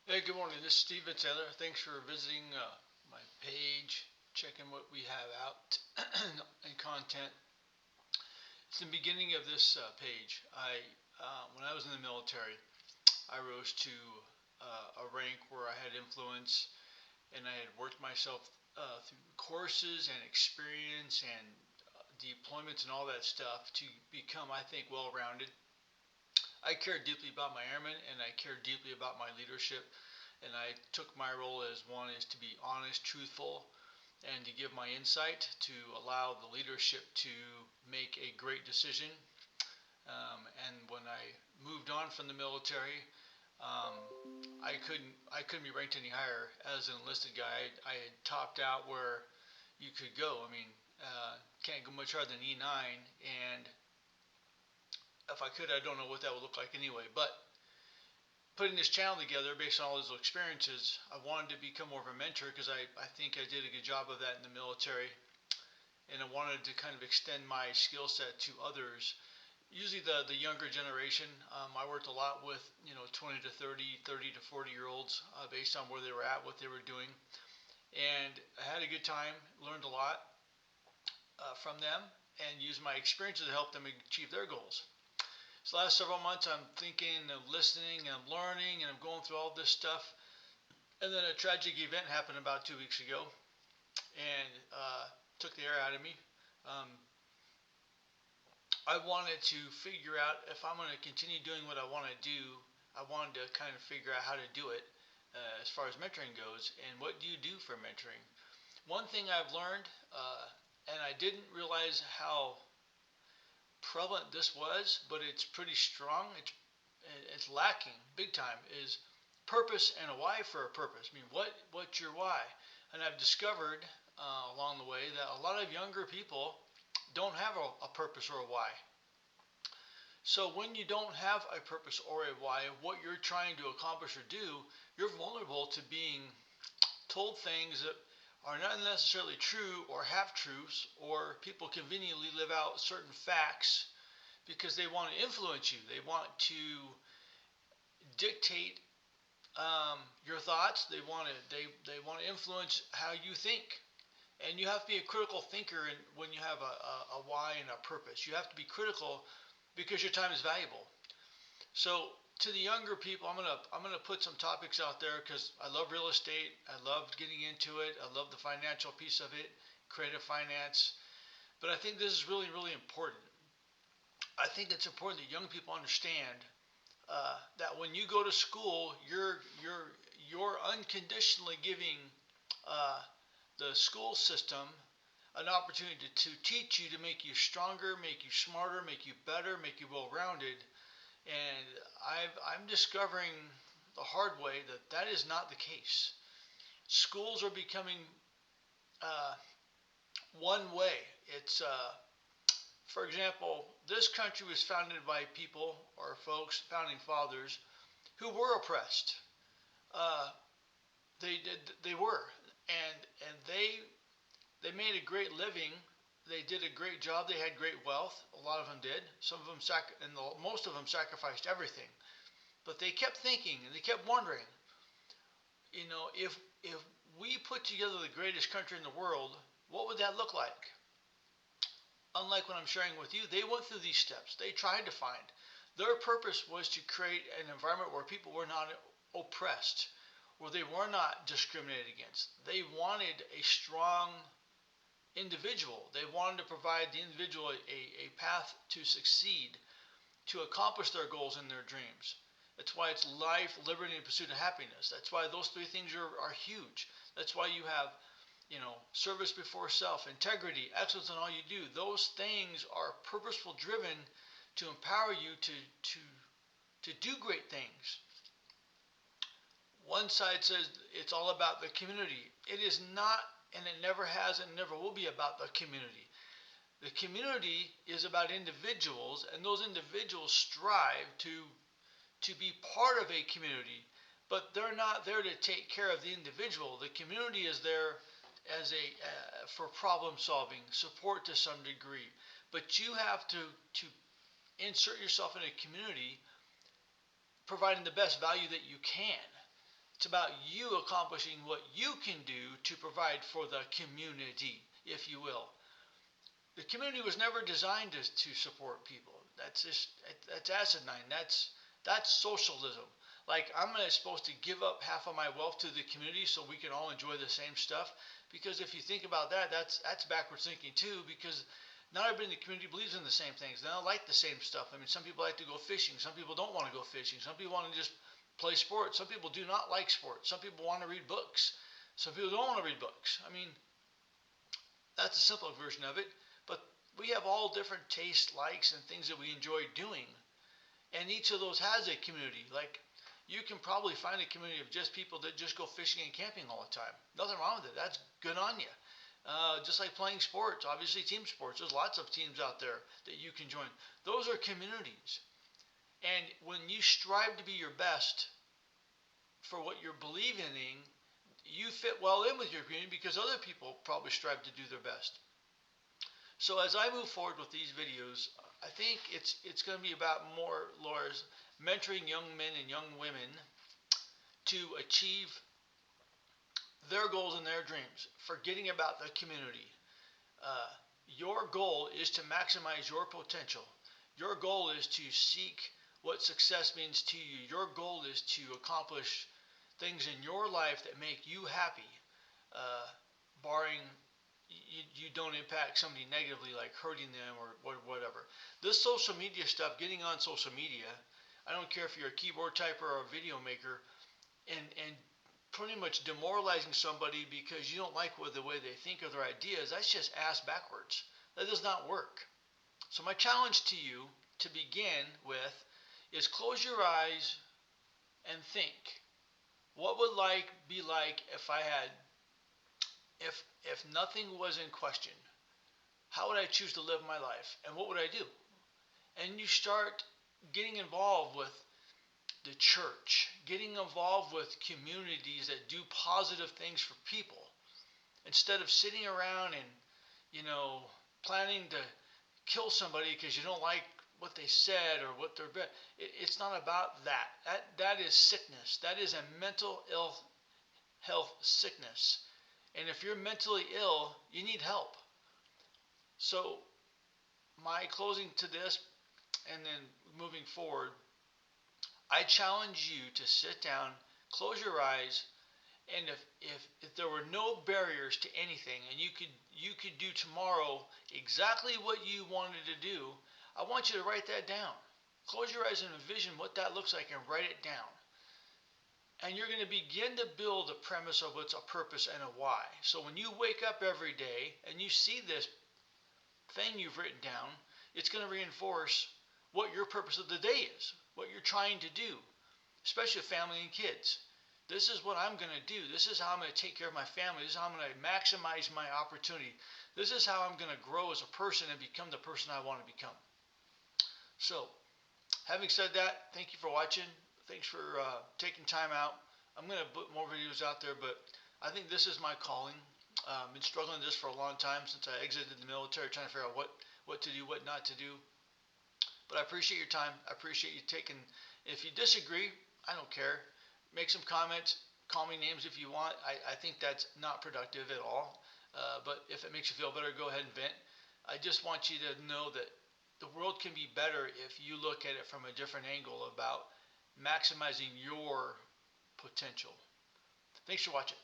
Hey, good morning. This is Steven Taylor. Thanks for visiting my page, checking what we have out and content. It's the beginning of this page. When I was in the military, I rose to a rank where I had influence, and I had worked myself through courses and experience and deployments and all that stuff to become, I think, well-rounded. I care deeply about my airmen, and I care deeply about my leadership. And I took my role as one is to be honest, truthful, and to give my insight to allow the leadership to make a great decision. And when I moved on from the military, um, I couldn't be ranked any higher as an enlisted guy. I had topped out where you could go. I mean, can't go much higher than E9, and if I could, I don't know what that would look like anyway. But putting this channel together based on all those experiences, I wanted to become more of a mentor because I think I did a good job of that in the military. And I wanted to kind of extend my skill set to others, usually the younger generation. I worked a lot with 20 to 30, 30 to 40 year olds based on where they were at, what they were doing. And I had a good time, learned a lot from them, and used my experiences to help them achieve their goals. So the last several months, I'm thinking, I'm listening, and I'm learning, and I'm going through all this stuff. And then a tragic event happened about 2 weeks ago, and took the air out of me. Um, I wanted to figure out if I'm going to continue doing what I want to do. I wanted to kind of figure out how to do it as far as mentoring goes, and what do you do for mentoring? One thing I've learned, and I didn't realize how prevalent this was, but it's pretty strong. It's lacking big time. Is purpose and a why for a purpose. I mean, what's your why? And I've discovered along the way that a lot of younger people don't have a purpose or a why. So when you don't have a purpose or a why, what you're trying to accomplish or do, you're vulnerable to being told things that are not necessarily true or half truths, or people conveniently live out certain facts because they want to influence you. They want to dictate your thoughts. They want to influence how you think, and you have to be a critical thinker. And when you have a why and a purpose, you have to be critical because your time is valuable. So to the younger people, I'm gonna put some topics out there because I love real estate. I love getting into it. I love the financial piece of it, creative finance. But I think this is really important. I think it's important that young people understand that when you go to school, you're unconditionally giving uh, the school system an opportunity to teach you, to make you stronger, make you smarter, make you better, make you well-rounded. And I'm discovering the hard way that that is not the case. Schools are becoming uh, one way. It's For example, this country was founded by people or folks, founding fathers, who were oppressed. Uh, they were, and they made a great living. They did a great job. They had great wealth. A lot of them did. Some of them most of them sacrificed everything. But they kept thinking and they kept wondering, if we put together the greatest country in the world, what would that look like? Unlike what I'm sharing with you, they went through these steps. They tried to find. Their purpose was to create an environment where people were not oppressed, where they were not discriminated against. They wanted a strong individual. They wanted to provide the individual a path to succeed, to accomplish their goals and their dreams. That's why it's life, liberty, and pursuit of happiness. That's why those three things are huge. That's why you have, service before self, integrity, excellence in all you do. Those things are purposeful driven to empower you to do great things. One side says it's all about the community. It is not, and it never has and never will be about the community. The community is about individuals, and those individuals strive to be part of a community, but they're not there to take care of the individual. The community is there as for problem solving, support to some degree, but you have to insert yourself in a community, providing the best value that you can. It's about you accomplishing what you can do to provide for the community, if you will. The community was never designed to support people. That's asinine. That's socialism. Like I'm supposed to give up half of my wealth to the community so we can all enjoy the same stuff. Because if you think about that, that's backwards thinking too. Because not everybody in the community believes in the same things. They don't like the same stuff. I mean, some people like to go fishing. Some people don't want to go fishing. Some people want to just play sports. Some people do not like sports. Some people want to read books. Some people don't want to read books. I mean, that's a simple version of it. But we have all different tastes, likes, and things that we enjoy doing. And each of those has a community. Like, you can probably find a community of just people that just go fishing and camping all the time. Nothing wrong with it. That's good on you. Just like playing sports, obviously team sports. There's lots of teams out there that you can join. Those are communities. And when you strive to be your best for what you're believing in, you fit well in with your community because other people probably strive to do their best. So as I move forward with these videos, I think it's going to be about more, Laura's, mentoring young men and young women to achieve their goals and their dreams, forgetting about the community. Your goal is to maximize your potential. Your goal is to seek what success means to you. Your goal is to accomplish things in your life that make you happy, barring you don't impact somebody negatively, like hurting them or whatever. This social media stuff, getting on social media, I don't care if you're a keyboard typer or a video maker, and pretty much demoralizing somebody because you don't like the way they think or their ideas, that's just ass backwards. That does not work. So my challenge to you to begin with is close your eyes and think. What would life be like if nothing was in question? How would I choose to live my life? And what would I do? And you start getting involved with the church, getting involved with communities that do positive things for people, instead of sitting around and, planning to kill somebody because you don't like what they said or what they're. It's not about that. That is sickness. That is a mental ill health sickness. And if you're mentally ill, you need help. So my closing to this, and then moving forward, I challenge you to sit down, close your eyes, and if there were no barriers to anything, and you could do tomorrow exactly what you wanted to do, I want you to write that down. Close your eyes and envision what that looks like and write it down. And you're going to begin to build a premise of what's a purpose and a why. So when you wake up every day and you see this thing you've written down, it's going to reinforce what your purpose of the day is, what you're trying to do, especially with family and kids. This is what I'm going to do. This is how I'm going to take care of my family. This is how I'm going to maximize my opportunity. This is how I'm going to grow as a person and become the person I want to become. So, having said that, thank you for watching. Thanks for taking time out. I'm going to put more videos out there, but I think this is my calling. I've been struggling with this for a long time since I exited the military, trying to figure out what to do, what not to do. But I appreciate your time. I appreciate you taking. If you disagree, I don't care. Make some comments. Call me names if you want. I think that's not productive at all. But if it makes you feel better, go ahead and vent. I just want you to know that the world can be better if you look at it from a different angle about maximizing your potential. Thanks for watching.